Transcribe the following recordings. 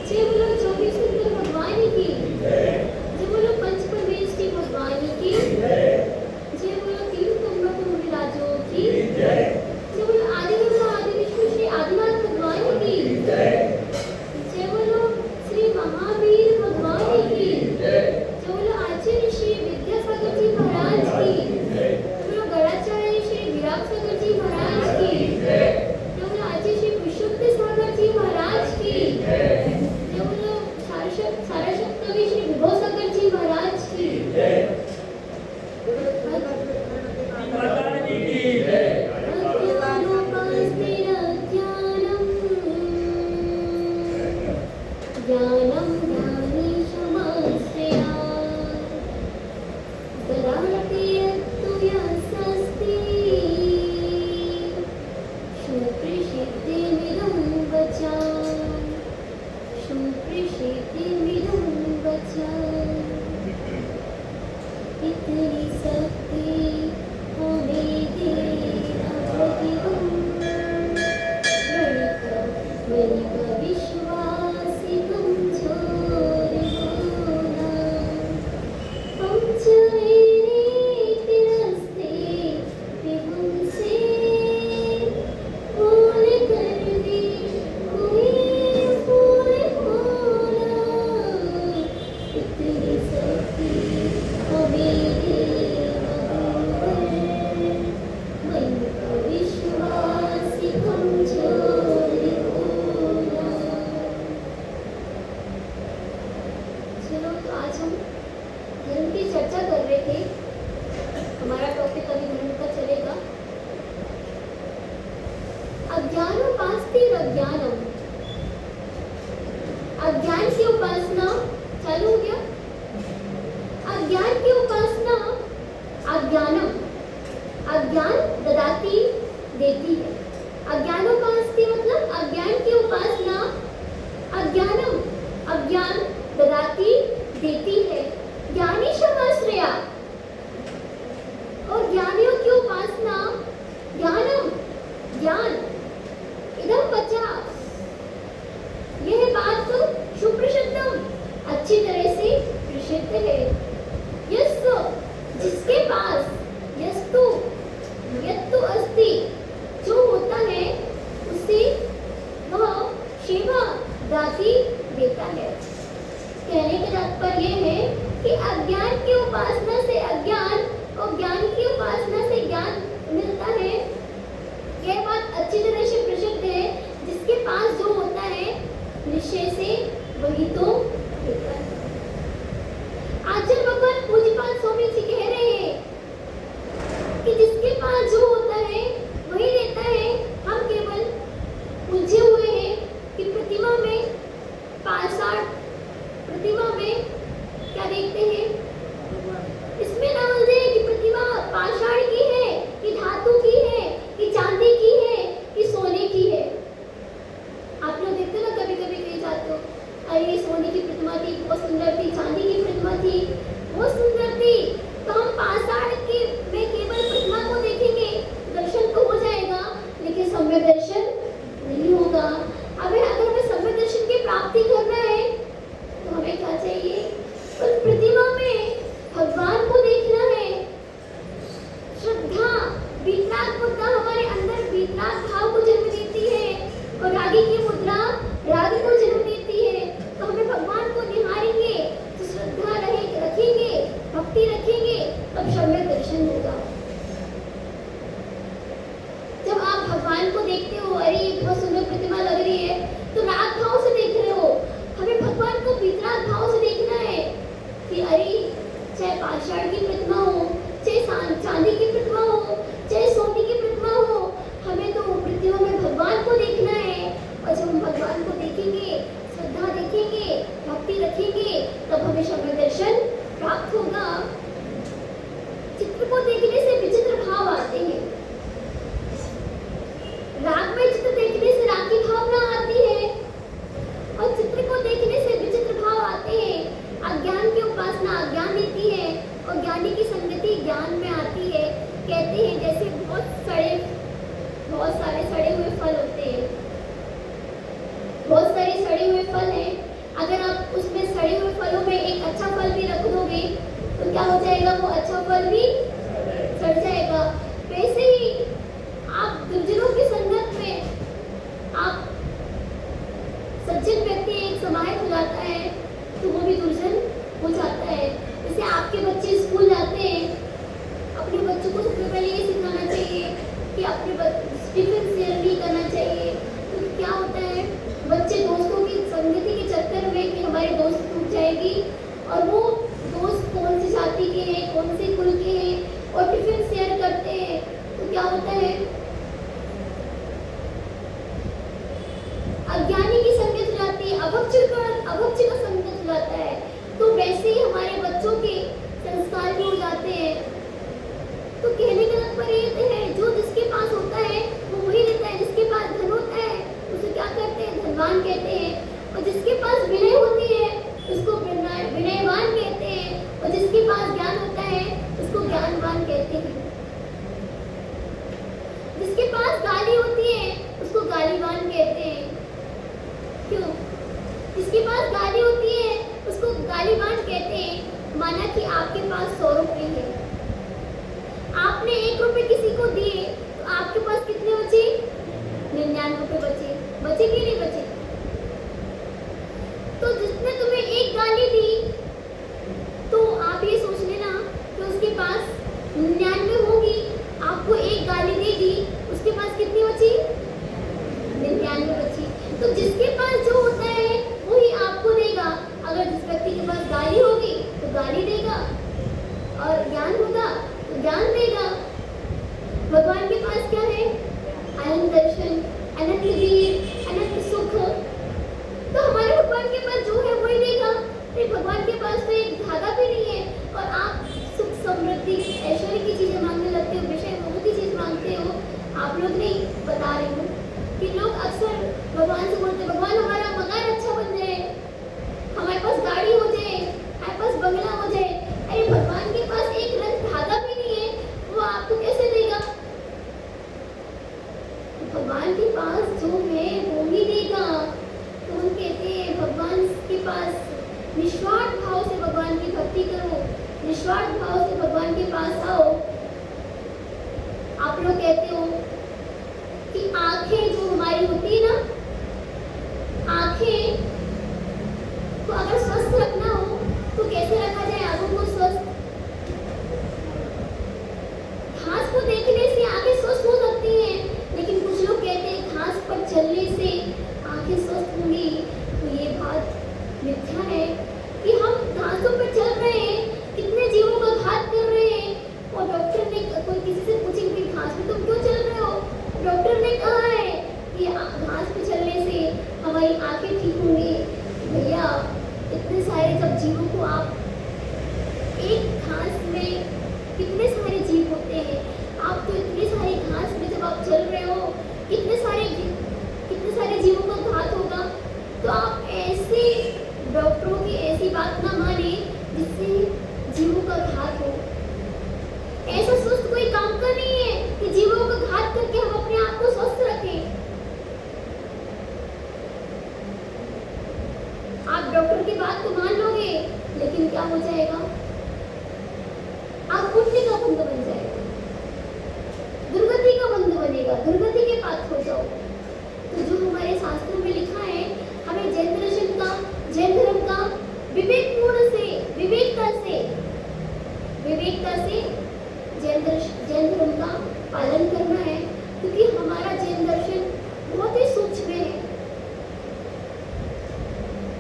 जय बोलो 24 सुंदर भगवान की, जय बोलो पंच परमेश के भगवान की, जय बोलो तीन कुंभ विराजो की, जय बोलो आदि ब्रह्मा आदि विष्णु श्री आदिनाथ भगवान की, जय बोलो श्री महावीर भगवान की, जय बोलो आचार्य श्री विद्यासागर जी महाराज की, बोलो गणाचार्य श्री विराट सागर जी महाराज की, जय बोलो आचार्य श्री विशुद्ध सागर जी महाराज की, जय बोलो सारस्वत कवि श्री विभो सागर जी महाराज की, ज्ञानं ज्ञानीशमाश्रया ददाति यत्तु यस्सस्ति सुप्रसिद्धिमिदं वचामि सुप्रसिद्धिमिदं वचामि इतनी शक्ति हमें देना प्रतिगम वणिक विश्वासिकं छोरिगुणा पंचवेदिरस्ते विभुंसे फूल कर दे कोई फूल होना इतनी शक्ति हमें देना वणिक विश्वासिकं छोरिगुणा। चलो तो आज हम धर्म की चर्चा कर रहे थे। हमारा टॉपिक अभी धर्म का चलेगा। अज्ञानोपास्तिरज्ञानम, अज्ञान की उपासना चालू हो गया। अज्ञान की उपासना अज्ञानम, अज्ञान ददाती देती है। अज्ञानोपास्ति मतलब अज्ञान की उपासना अज्ञानम, अज्ञान ददाती देती है। ज्ञानी समाश्रया, और ज्ञानियों की उपासना ज्ञानम, ज्ञान इदम बचा, यह बात तो सुप्रसिद्धम अच्छी तरह से प्रसिद्ध है। यस्तु जिसके पास, यस्तु यत्तु अस्ति जो होता है उसे वह सेवा दाती देता है। कहने का तात्पर्य है कि अज्ञान की उपासना से अज्ञान और ज्ञान की उपासना से ज्ञान मिलता है। यह बात अच्छी तरह से प्रसिद्ध है। जिसके पास जो होता है निश्चय से वही तो देता है। आचार्य भगवान पूज्यपाद स्वामी जी कह रहे हैं कि जिसके पास जो होता है वही देता है। हम केवल उलझे हुए हैं कि प्रतिमा में पाषाण, प्रतिमा में क्या देखते हैं, इसमें ना उलझे कि प्रतिमा पाषाण की है कि धातु की है कि चांदी की है कि सोने की है। आप लोग देखते हो ना, कभी कभी कहीं जाते हो, अरे सोने की प्रतिमा थी बहुत सुंदर थी, चांदी की प्रतिमा थी बहुत सुंदर थी, तो हम पाषाण की में केवल प्रतिमा को देखेंगे, दर्शन तो हो जाएगा लेकिन सम्यक दर्शन नहीं होगा। अगर हमें सम्यक दर्शन की प्राप्ति करना है तो हमें क्या चाहिए, उस प्रतिमा में भगवान को देखना है। श्रद्धा, वीतराग मुद्रा हमारे अंदर वीतराग भाव को जन्म देती है और रागी की मुद्रा राग को जन्म देती है। तो हमें भगवान को निहारेंगे तो श्रद्धा रखेंगे, भक्ति रखेंगे, तब सम्यक दर्शन होगा। जब आप भगवान को देखते हो, अरे ये बहुत सुंदर प्रतिमा लग रही है, तो राग भाव से देख रहे हो। हमें भगवान को वीतराग भाव से देखना है कि अरे चाहे पाषाण की प्रतिमा हो, चाहे चांदी की प्रतिमा हो, चाहे सोने की प्रतिमा हो, हमें तो प्रतिमा में भगवान को देखना है। और जब हम भगवान को देखेंगे, श्रद्धा देखेंगे, भक्ति रखेंगे, तब हमें सम्यक दर्शन प्राप्त होगा। चित्र को देखने से विचित्र भाव आते हैं। राग में चित्र देखने से राग की भावना आती है और चित्र को देखने से विचित्र भाव आते हैं। अज्ञान की उपासना अज्ञान देती है और ज्ञानी की संगति ज्ञान में आती है। कहते हैं जैसे बहुत सारे सड़े हुए फल होते हैं, बहुत सारे सड़े हुए फल हैं, वो अच्छा फल भी सड़ जाएगा। वैसे ही आप दुर्जनों की संगत में आप सज्जन व्यक्ति एक समाज हो जाता है तो वो भी दुर्जन हो जाता है। जैसे आपके बच्चे स्कूल जाते हैं, अपने बच्चों को सबसे पहले ये सिखाना चाहिए कि अपने टिफिन शेयर नहीं करना चाहिए। तो क्या होता है, बच्चे दोस्तों की संगति के चक्कर में कि हमारे दोस्त टूट जाएगी और वो दोस्त कौन सी जाति के हैं, कौन से कुल के हैं और टिफिन शेयर करते हैं, तो क्या होता है, अज्ञानी की संगत हो जाती है, अभक्ष का संगत हो जाता है। तो वैसे ही हमारे बच्चों के संस्कार भी हो जाते हैं। तो कहने का तात्पर्य ये है, जो जिसके पास होता है वो वही लेता है। जिसके पास धन होता है उसे क्या कहते हैं, धनवान कहते हैं। और जिसके पास विनय होती है उसको विनयवान कहते हैं। और जिसके पास ज्ञान होता है उसको ज्ञानवान कहते हैं। जिसके पास गाली होती है उसको गालीवान कहते हैं। क्यों? जिसके पास गाली होती है उसको गालीवान कहते हैं। माना कि आपके पास 100 रुपए है, आपने 1 रुपए किसी को दिए तो आपके पास कितने बचे? 99 रुपए बचे। बचे कि नहीं बचे? तो जिसने तुम्हें एक गाली दी तो आप ये सोच लेना कि उसके पास 99 होगी, आपको एक गाली दे दी, उसके पास कितनी बची? 99 बची। तो जिसके पास जो होता है वही आपको देगा। अगर जिस व्यक्ति के पास गाली होगी तो गाली देगा और ज्ञान होगा तो ज्ञान देगा। भगवान के पास क्या है? अनंत दर्शन, अनंत वीर, अनंत सुख। तो हमारे भगवान के पास जो है वही देगा। फिर भगवान के पास तो एक धागा भी नहीं है और आप सुख, समृद्धि, ऐश्वर्य की चीजें मांगने लगते हो, विषय भोग की चीज मांगते हो। आप लोग नहीं बता रहे हो कि लोग अक्सर भगवान से बोलते, भगवान हमारा मकान अच्छा बन जाए, हमारे पास गाड़ी हो जाए, हमारे पास बंगला हो जाए। अरे भगवान के पास एक रंग धागा भी नहीं है, वो आपको कैसे देगा? भगवान के पास जो है वो ही देगा। तो हम कहते हैं भगवान के पास निस्वार्थ भाव से भगवान की भक्ति करो, निस्वार्थ भाव से भगवान के पास आओ। आप लोग कहते हो कि आंखें जो हमारी होती है ना, आंखें को अगर स्वस्थ रखना हो तो कैसे रखा जाए आंखों को स्वस्थ? घास को देखने से आंखें स्वस्थ हो सकती हैं, लेकिन कुछ लोग कहते हैं घास पर चलने से आंखें स्वस्थ होंगी। तो ये बात मिथ्या है कि हम घासों पर चल रहे हैं, कितने जीवों का घात कर रहे हैं। और डॉक्टर ने, कोई किसी से पूछे कि घास पे तुम क्यों चल रहे हो? डॉक्टर ने कहा है कि घास पे चलने से हमारी आंखें ठीक होंगी। भैया इतने सारे जब जीवों को आप, एक घास में कितने सारे जीव होते हैं, आप तो इतने सारे घास में जब आप चल रहे हो कितने सारे जीवों का घात होगा। तो आप ऐसे डॉक्टरों की ऐसी बात ना माने जिससे जीवों का घात हो। ऐसा स्वस्थ कोई काम का नहीं है कि जीवों का घात करके हम अपने आप को स्वस्थ रखें। आप डॉक्टर की बात तो मान लोगे, लेकिन क्या हो जाएगा? आप पुण्य का बंध बन जाएगा, दुर्गति का बंध बनेगा, दुर्गति के पात्र हो जाओ। तो जो हमारे शास्त्रों में लिखा है, हमें जैन दर्शन का, जैन धर्म का विवेकपूर्ण से, विवेकता से जैन धर्म का पालन करना है, क्योंकि हमारा जैन दर्शन बहुत ही सूक्ष्म है।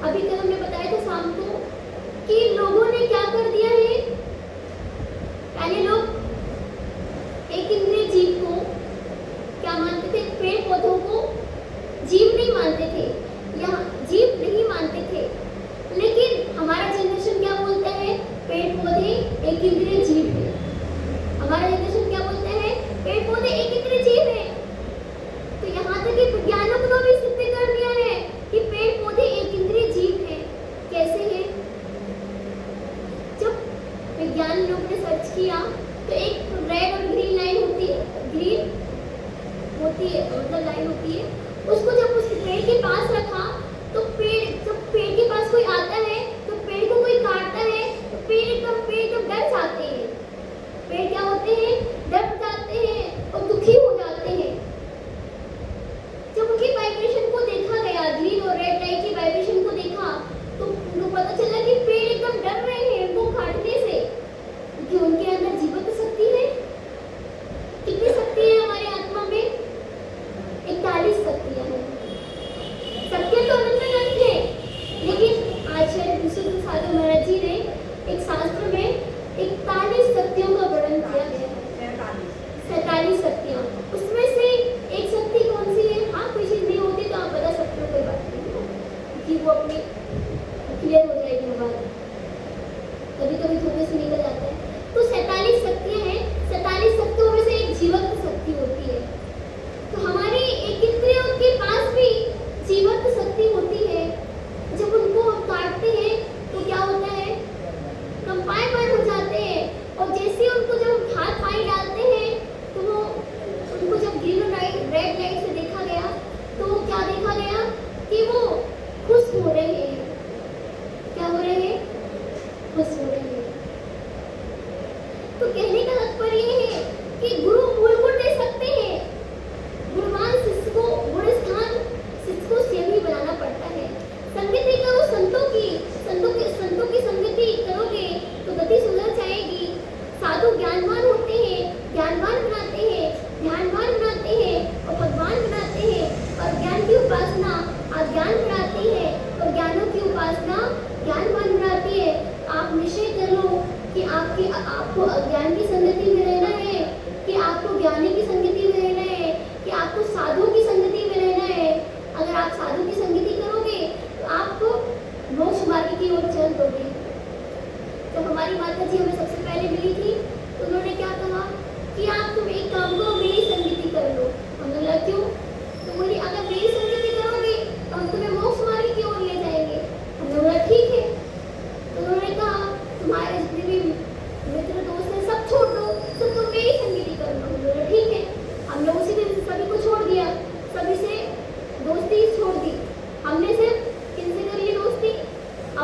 अभी कल हमने बताया था शाम को कि लोगों ने क्या कर दिया है। पहले लोग एक इंद्रिय जीव को क्या मानते थे? पेड़ पौधों को जीव नहीं मानते थे या जीव नहीं मानते थे। लेकिन हमारा जनरेशन क्या बोलता है? पेड़ पौधे एक इंद्रिय जीव है। हमारा जनरेशन क्या बोलता है? पेड़ पौधे एक इंद्रिय जीव है। तो यहाँ तक कि वैज्ञानिकों ने भी सिद्ध कर दिया है कि पेड़ पौधे एक इंद्रिय जीव है। कैसे है? जब 47 शक्तियाँ, उसमें से एक शक्ति कौन सी है? हाँ, कोई चीज़ नहीं होती तो आप बता सकते हो, कोई बात नहीं है, क्योंकि वो अपनी क्लियर हो जाएगी बात। कभी कभी थोड़े से निकल जाता है। तो 47 शक्तियाँ हैं। 47 शक्तियों में से एक जीवंत शक्ति होती है। तो हमारी एक इंद्रियों के पास भी जीवंत शक्ति होती है। जब उनको हम काटते हैं तो क्या होता है? कंपायमान हो जाते हैं। और जैसे उनको जब हाथ पानी डालते हैं तो वो उनको जब ग्रीन लाइट रेड लाइट से देखा गया तो क्या देखा गया कि वो खुश हो रहे हैं। क्या हो रहे हैं? खुश हो रहे हैं। तो कहने का तात्पर्य ये है कि गुरु गुण दे सकते हैं, गुणवान शिष्य को गुणस्थान शिष्य को सेवी बनाना पड़ता है। संगति करो संतों की संगति करोगे तो गति सुधर जाएगी। साधु ज्ञानवान होते हैं, ज्ञानवान बनाते हैं, ध्यानवान बनाते हैं और भगवान बनाते हैं। और ज्ञान की उपासना अज्ञान बनाती है और ज्ञानों की उपासना ज्ञानवान बनाती है। आप निश्चय कर लो कि आपको अज्ञान की संगति में रहना है कि आपको ज्ञानी की संगति में रहना है कि आपको साधु की संगति में रहना है। अगर आप साधु की संगति करोगे तो आपको मोक्ष मार्ग की ओर चल दोगे। जब हमारी माता जी हमें सबसे पहले मिली थी तो उन्होंने क्या कहा कि आप तुम एक काम करो, मेरी संगति कर लो। हमने बोला क्यों? तो बोली अगर मेरी संगति करोगे तो हम तुम्हें मोक्ष मार्ग की ओर ले जाएंगे। हमने बोला ठीक है। तो उन्होंने कहा तुम्हारे जितने भी मित्र दोस्त हैं सब छोड़ दो, सब तुम मेरी संगति कर लो। हमने बोला ठीक है। हमने उसी दिन सभी को छोड़ दिया, सभी से दोस्ती छोड़ दी। हमने सिर्फ किनसे कर ली दोस्ती?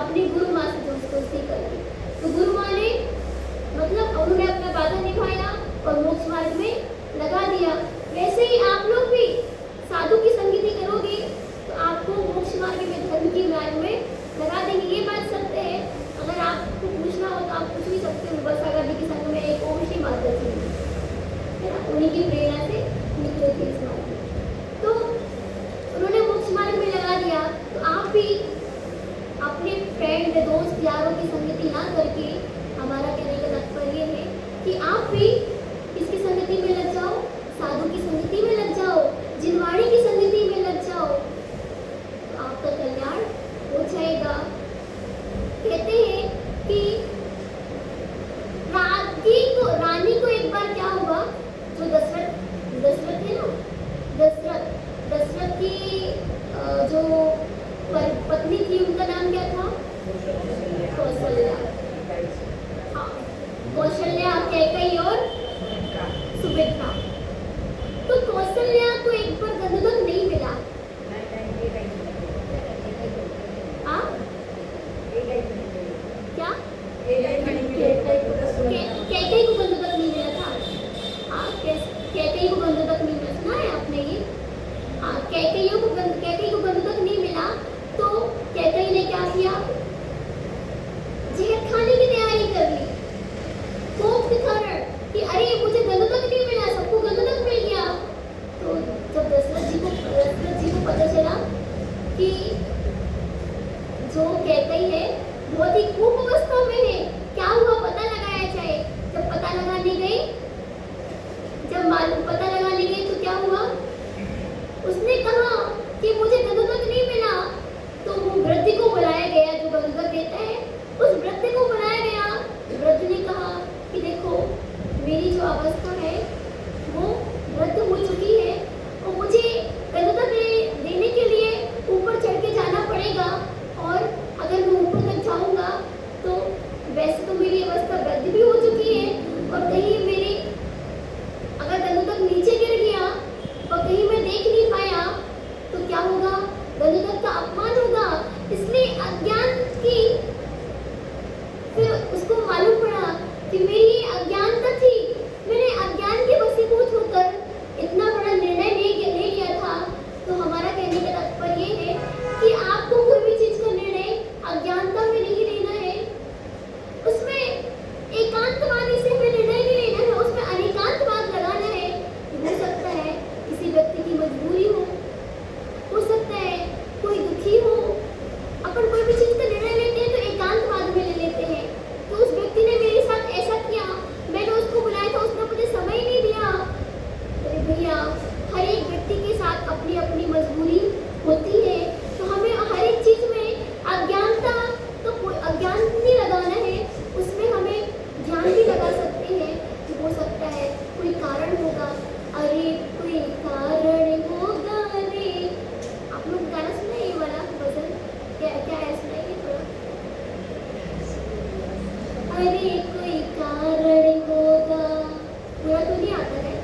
अपनी गुरु माँ से दोस्ती कर ली। तो गुरु माँ ने मतलब उन्होंने अपना वादा निभाया और मोक्ष मार्ग में लगा दिया। वैसे ही आप लोग भी साधु की संगति करोगे तो आपको मोक्ष मार्ग में धर्म की मार्ग में लगा देंगे। ये बात सत्य है। अगर आपको पूछना हो तो आप पूछ भी सकते हो। बस अगर की संग में एक ओम श्री माता जी है ना, उन्हीं की प्रेरणा से निकले थे इस मार्ग में। तो उन्होंने मोक्ष मार्ग में लगा दिया। तो आप भी अपने फ्रेंड दोस्त यारों की संगति ना करके, हमारा कहने का तात्पर्य है कि आप भी इसकी संगति में लग जाओ, साधु की संगति में लग जाओ, जिनवाणी की संगति में लग जाओ, तो आपका कल्याण हो जाएगा। कहते हैं कि रानी को एक बार क्या हुआ, जो दशरथ है ना, दशरथ की जो पत्नी थी उनका नाम क्या था? कौशल्या। हाँ, कौशल्या, कैकेयी और सुमित्रा। तो कौशल्या को एक बार गंधर्व नहीं मिला। हाँ क्या? कैकेयी को गंधर्व नहीं मिला था। हाँ, कैकेयी को गंधर्व नहीं मिला, सुना है आपने ये? हाँ, कैकेयी को गंधर्व नहीं मिला तो कैकेयी ने क्या किया? जहर खाने की तैयारी कर ली, कोप के कारण कि अरे मुझे गंधर्व नहीं मिला, सबको गंधर्व मिल गया। तो जब दशरथ जी को पता चला कि जो कैकेयी है बहुत ही खूब अवस्था में है, क्या हुआ पता लगाया जाए। जब पता लगाने गई तो क्या हुआ? उसने कहा कि मुझे गंधर्व नहीं मिला। तो वो वृद्ध को बुलाया गया जो गंधर्व देता है, उस वृद्ध को बुलाया गया। वृद्ध ने कहा कि देखो मेरी जो अवस्था है वो वृद्ध हो चुकी है और मुझे गंधर्व देने के लिए ऊपर चढ़ के जाना पड़ेगा। और अगर मैं ऊपर तक जाऊंगा तो वैसे तो मेरी अवस्था वृद्ध भी हो चुकी है और कहीं मेरी अगर गंधर्व नीचे गिर गया और कहीं मैं देख नहीं पाया तो क्या होगा? गंधर्व का अपमान होगा। इसलिए अज्ञान की फिर उसको मालूम पड़ा कि मेरी अज्ञानता थी, मैंने अज्ञान के वशीभूत होकर इतना बड़ा निर्णय ले लिया था। तो हमारा कहने का तात्पर्य है कि आपको कोई भी चीज का निर्णय अज्ञानता में नहीं लेना है, उसमें एकांतवादी से हमें निर्णय नहीं लेना है, उसमें अनेकांतवाद लगाना है। हो सकता है किसी व्यक्ति की मजबूरी हो सकता है कोई दुखी हो। अपन कोई भी चीज का निर्णय लेते हैं तो एकांत अरे कोई कारण होगा, पूरा तो नहीं आता है।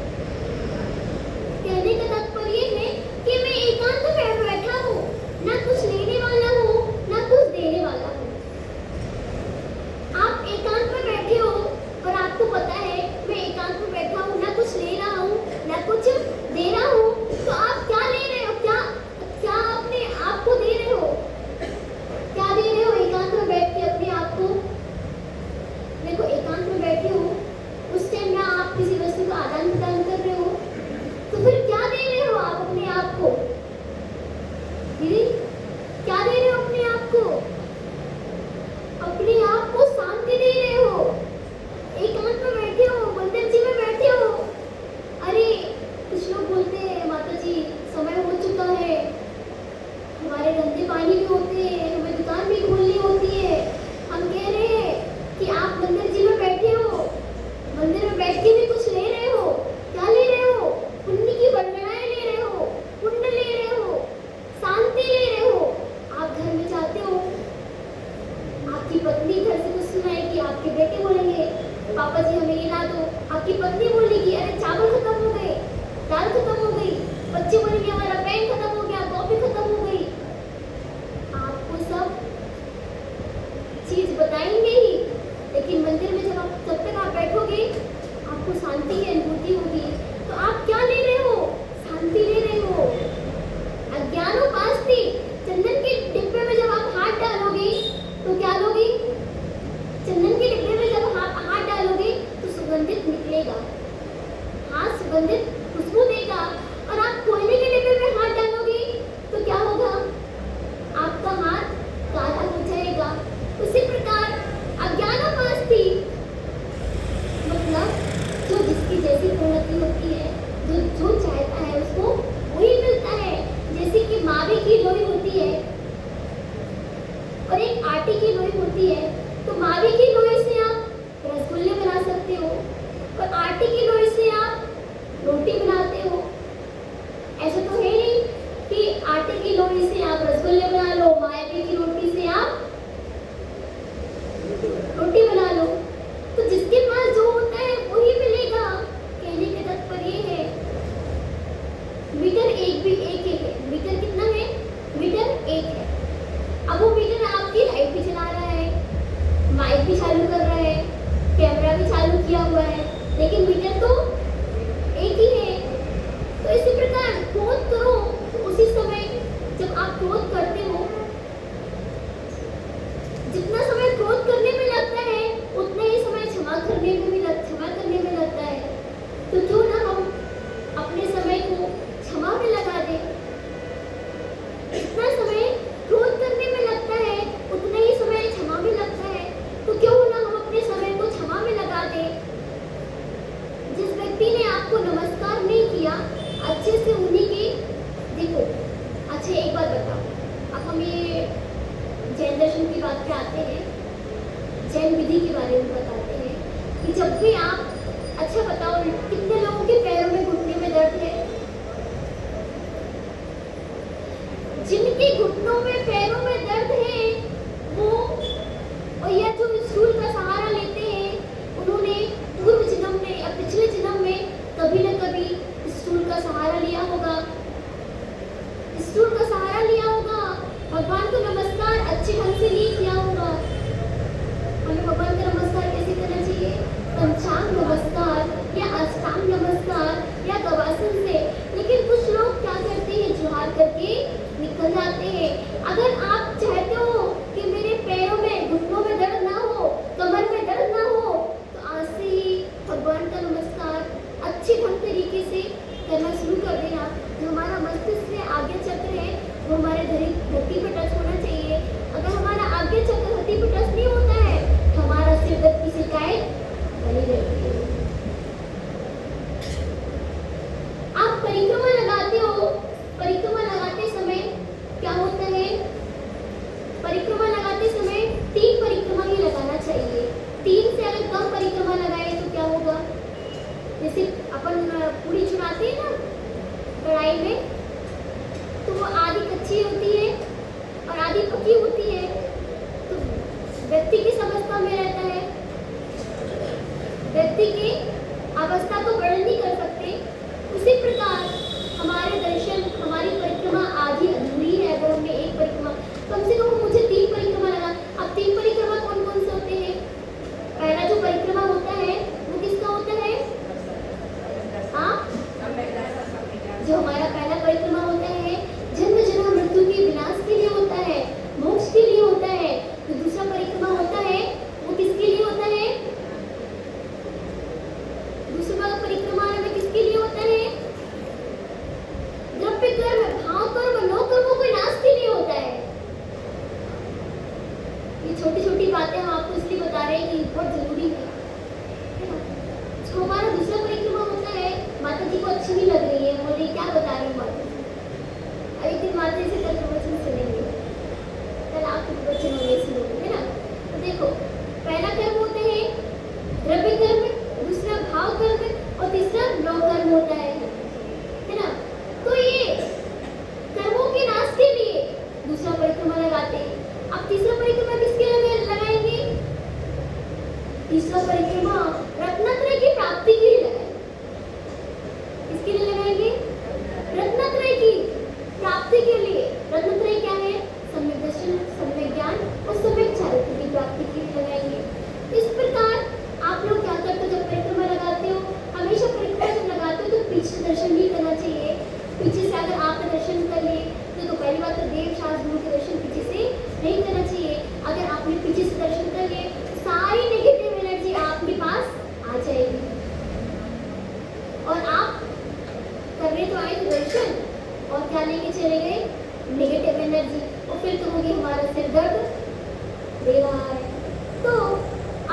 कहने का तात्पर्य है कि मैं एकांत में बैठा हूँ, ना कुछ लेने वाला हूँ ना कुछ देने वाला हूँ। आप एकांत में बैठे हो और आपको पता है मैं एकांत में बैठा हूँ, ना कुछ ले रहा हूँ ना कुछ दे रहा हूँ, तो आप क्या ले रहे हो, क्या क्या अपने आप को दे रहे हो, क्या दे रहे हो एकांत में बैठ के अपने आप को। देखो एकांत में बैठे हो उस टाइम ना आप किसी वस्तु का आदान प्रदान कर रहे हो, तो फिर क्या दे रहे हो आप अपने आप को। दीदी क्या दे रहे हो अपने आप को, अपने आप को शांति दे रहे हो। एकांत में बैठे हो, मंदिर जी में बैठे हो। अरे कुछ लोग बोलते हैं माता जी समय हो चुका है, हमारे धंधे पानी भी होते हैं, हमें दुकान भी खोलनी होती है। हम कह रहे हैं कि आप मंदिर जी में बैठे हो, मंदिर में बैठ के भी कुछ ले रहे हो। क्या ले रहे हो, पुण्य की वंदनाएं ले रहे हो, पुण्य ले रहे हो, शांति ले रहे हो। आप घर में जाते हो, आपकी पत्नी घर से कुछ सुनाएगी, आपके बेटे बोलेंगे पापा जी हमें ये ला दो, आपकी पत्नी बोलेगी अरे चावल खत्म हो गए, दाल खत्म हो गई, बच्चे बोलेंगे हमारा पेन खत्म हो गया, कॉफी खत्म हो गई। आपको सब चीज बताएंगे ही, लेकिन मंदिर में जब तक आप बैठोगे आपको शांति की अनुभूति होगी। तो आप क्या ले रहे हो, शांति ले रहे हो। अज्ञानोपास्ति, चंदन के डिब्बे में जब आप हाथ डालोगे तो क्या लोगे, चंदन के डिब्बे में जब हाथ डालोगे तो सुगंधित निकलेगा, हाथ सुगंधित खुशबू देगा। और आप कोयले के डिब्बे में हाथ डालोगे तो क्या होगा, आपका हाथ काला हो जाएगा। उसी प्रकार अज्ञानोपास्ति मतलब जो जिसकी जैसी प्रवृत्ति होती है, जो चाहता है उसको वही मिलता है। जैसे कि मावे की लोई होती है और एक आटे की लोई होती है, तो मावे की लोई से आप रसगुल्ले बना सकते हो और आटे की लोई से आप रोटी बनाते हो। ऐसा तो है नहीं कि आटे की लोई से आप रसगुल्ले बना लो, मावे की रोटी से आप रोटी बना लो। तो जिसके पास जो होता है वही मिलेगा। कहने का तात्पर्य है मीटर एक भी एक है। मीटर कितना है, मीटर एक है। अब वो मीटर आपकी लाइट भी चला रहा है, माइक भी चालू कर रहा है, कैमरा भी चालू किया हुआ है, लेकिन मीटर तो एक ही है। तो इसी प्रकार क्रोध करो तो उसी समय जब आप क्रोध करते हो, जितना समय क्रोध करने में लगता है उतना ही समय क्षमा करने में लगता है। तो क्यों ना हम अपने समय को क्षमा में लगा दें। जितना समय क्रोध करने में लगता है उतना ही समय क्षमा में लगता है, तो क्यों ना हम अपने समय को क्षमा में लगा दें। जिस व्यक्ति ने आपको नमस्कार नहीं किया, अच्छे से उन्हीं की देखो। अच्छा एक बात बताओ, अब हम ये जैन दर्शन की बात पे आते हैं, जैन विधि के बारे में बताते हैं कि जब भी आप, अच्छा बताओ कितने लोगों के पैरों में घुटने में दर्द है। जिनके घुटनों में पैरों में दर्द है वो, और या जो स्टूल का सहारा लेते हैं, उन्होंने पूर्व जन्म में या पिछले जन्म में कभी न कभी स्टूल का सहारा लिया होगा, स्टूल का सहारा लिया होगा, भगवान को नमस्कार अच्छे ढंग से नहीं किया होगा। हमें भगवान का नमस्कार कैसे करना चाहिए, पंचांग नमस्कार या अष्टांग नमस्कार या गवासन से। लेकिन कुछ लोग क्या करते हैं, जुहार करके निकल जाते हैं। अगर आप चाहते हो कि मेरे पैरों में घुटनों में दर्द ना हो, कमर में दर्द ना हो, तो आज से ही भगवान का नमस्कार अच्छे ढंग तरीके से करना शुरू कर देना। जो हमारा मस्तिष्क में आज्ञा चक्र है वो हमारे धरती पर टच होना चाहिए। अगर हमारा आज्ञा चक्र धरती पर टच नहीं होता है तो हमारा सिर दर्द की शिकायत बनी रहती है। आप परिक्रमा लगाते हो, परिक्रमा लगाते समय क्या होता है, परिक्रमा लगाते समय 3 परिक्रमा ही लगाना चाहिए। 3 से अगर कम परिक्रमा लगाए तो क्या होगा, जैसे अपन पूरी चुनाते हैं ना कढ़ाई में, तो वो आधी कच्ची होती है और आधी पकी होती है। तो व्यक्ति की समझता में रहता है भक्ति के अवस्था को वर्णन नहीं कर सकते, उसी प्रकार हमारे दर्शन, हमारी परिक्रमा आधी अधूरी है अगर हमने एक परिक्रमा, कम से कम मुझे 3 परिक्रमा लगा। अब 3 परिक्रमा कौन कौन से होते हैं? पहला जो परिक्रमा होता है वो किसका होता है? हाँ, जो हमारा पहला परिक्रमा होता है जन्म जन्म मृत्यु के विनाश के लिए होता है, मोक्ष के लिए होता है। तो दूसरा परिक्रमा होता है वो किसके लिए होता है? दूसरा परिक्रमा में किसके लिए होता है? द्रव्य कर्म, भाव कर्म, नो कर्मों के नाश के लिए होता है। ये छोटी छोटी बातें हम आपको इसलिए बता रहे हैं कि बहुत जरूरी है ना। जो हमारा दूसरा परिक्रमा होता है, माता जी को अच्छी नहीं लग रही है, बोले क्या बता रही हूँ माता जी। एक दिन माता जी से कल प्रवचन सुनेंगे, कल आप प्रवचन होंगे सुनोगे, है ना। तो देखो, पहला कर्म होता है द्रव्य कर्म, दूसरा भाव कर्म और तीसरा नो कर्म होता है ना। तो ये कर्मों के नाश के लिए दूसरा परिक्रमा लगाते हैं। अब तीसरा परिक्रमा किसके लिए लगाएंगे? तीसरा परिक्रमा रत्नत्रय की प्राप्ति के लिए लगाएंगे। किसके लिए लगाएंगे? रत्नत्रय की प्राप्ति के लिए। रत्नत्रय क्या है? सम्यक दर्शन, सम्यक ज्ञान और सम्यक चारित्र की प्राप्ति के लिए लगाएंगे। इस प्रकार आप लोग क्या करते हो जब परिक्रमा लगाते हो? हमेशा परिक्रमा जब लगाते हो तो पीछे दर्शन नहीं करना चाहिए। पीछे से अगर आपने दर्शन कर लिए तो पहली बात तो देव शास्त्र गुरु के दर्शन पीछे से नहीं करना चाहिए। अगर आपने पीछे से दर्शन कर लिए सारी नेगेटिव एनर्जी आपके पास आ जाएगी और आप करने तो आए दर्शन और क्या लेके चले गए? Negative energy. और फिर कहोगे हमारा सिर दर्द दे रहा है। तो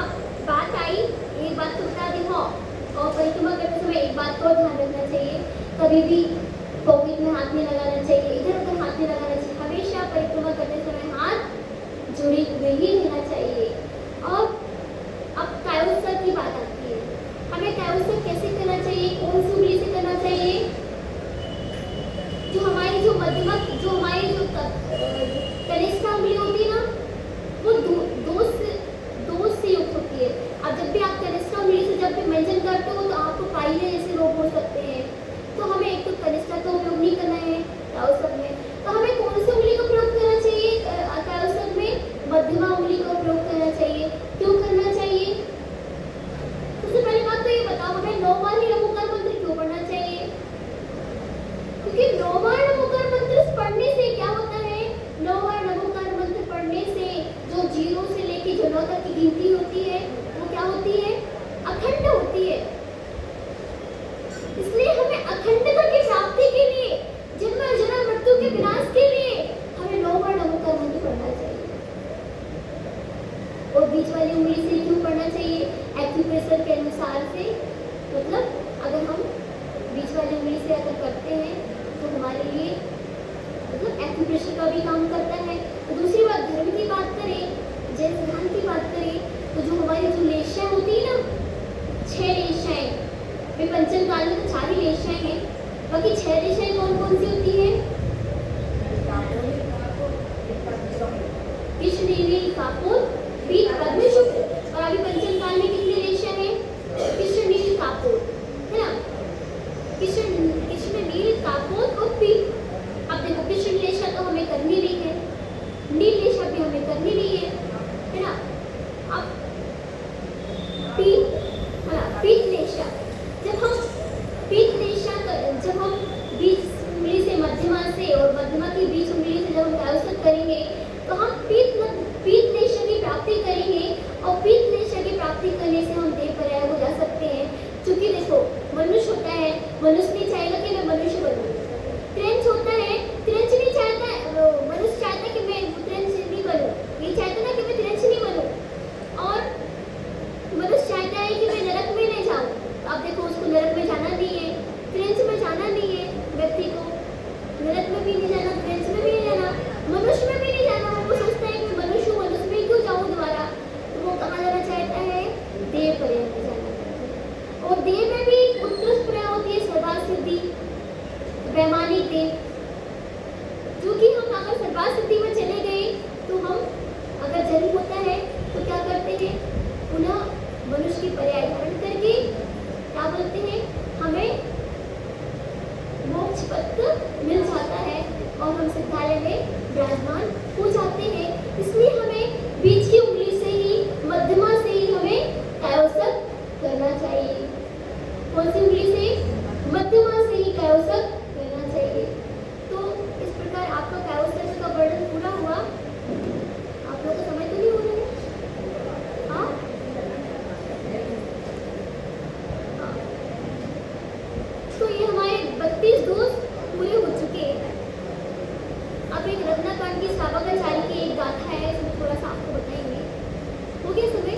अब बात आई, एक बात तो बता दी हो, और परिक्रमा करते समय एक बात को ध्यान रखना चाहिए, कभी भी पॉकेट में हाथ नहीं लगाना चाहिए, इधर उधर हाथ नहीं लगाना चाहिए। हमेशा परिक्रमा करते समय हाथ जुड़े हुए ही रहना चाहिए। और अब कायोत्सव की बात आती है, हमें कायोत्सव कैसे करना चाहिए, कौन सी उंगली से करना चाहिए? जो हमारी जो मध्यमा, जो हमारी जो कनिष्ठ उंगली होती है ना, वो दो से युक्त होती है। अब जब भी आप कनिष्ठ उंगली से जब भी मंजन करते हो तो आपको पाइले जैसे रोग हो सकते हैं। तो हमें एक तो कनिष्ठ का उपयोग नहीं करना है कायोत्सव में। तो हमें कौन सी उंगली का प्रयोग करना चाहिए कायोत्सव में? मध्यमा उंगली का उपयोग करना चाहिए। क्यों करना चाहिए? सबसे पहले बात तो ये बताओ, हमें 9 बार ही नमोकार मंत्र क्यों पढ़ना चाहिए? क्योंकि 9 बार नमोकार मंत्र पढ़ने से क्या होता है? 9 बार नमोकार मंत्र पढ़ने से जो 0 से लेके जो 9 तक की गिनती होती है वो क्या होती है? अखंड होती है। इसलिए हमें अखंडता की प्राप्ति के लिए, जन्म जन्म मृत्यु के विनाश के लिए हमें 9 बार नमोकार मंत्र पढ़ना चाहिए। और बीच वाली उंगली से क्यों पढ़ना चाहिए? एक्यूप्रेशर के अनुसार से, मतलब अगर हम बीच वाली उंगली से अगर करते हैं तो हमारे लिए मतलब एक्यूप्रेशर का भी काम करता है। तो दूसरी बात, धर्म की बात करें, जैन सिद्धांत की बात करें, तो जो हमारी जो लेशाएं होती है ना, 6 लेशाएं, वे पंचम काल में तो 4 ही लेशाएं हैं, बाकी 6 लेशाएं कौन कौन सी होती है? कृष्ण, नील, कापुर, पीत, पद्म, शुक्र। और अभी पंचम काल में कितनी लेशाएं हैं? कृष्ण, नील, कापुर, है ना। कृष्ण, नील, कापुर और पीत। अब देखो, कृष्ण लेशा तो हमें करनी नहीं है, नील लेशा भी हमें करनी नहीं है ना। अब पीत लेशा, जब हम बीच उंगली से मध्यमा से और मध्यमा की बीच उंगली से जब हम कायोत्सव करेंगे तो हम पीत लेशा की प्राप्ति करेंगे। और पीत लेशा की प्राप्ति करने से हम देव पर्याय हो जा सकते हैं। क्योंकि देखो, मनुष्य होता है, मनुष्य नहीं चाहेगा कि मैं मनुष्य बनूं। त्रिंच होता है, त्रिंच नहीं चाहता है, मनुष्य चाहता है कि मैं त्रिंच नहीं बनूं, ये चाहता ना कि मैं त्रिंच नहीं बनूं। और मनुष्य चाहता है कि मैं नरक में नहीं जाऊं। तो अब देखो, उसको नरक में जाना नहीं है, त्रिंच में जाना नहीं है, व्यक्ति को नरक में भी नहीं जाना, त्रिंच में भी नहीं जाना, मनुष्य में भी नहीं जाना। वो सोचता है कि मनुष्य हूं, मनुष्य में क्यों जाऊं दोबारा। तो वो कहाँ जाना चाहता है? देव पर्याय में जाना। और देव में भी उत्कृष्ट पर्याय होती है सर्वासिद्धि, योग्य समय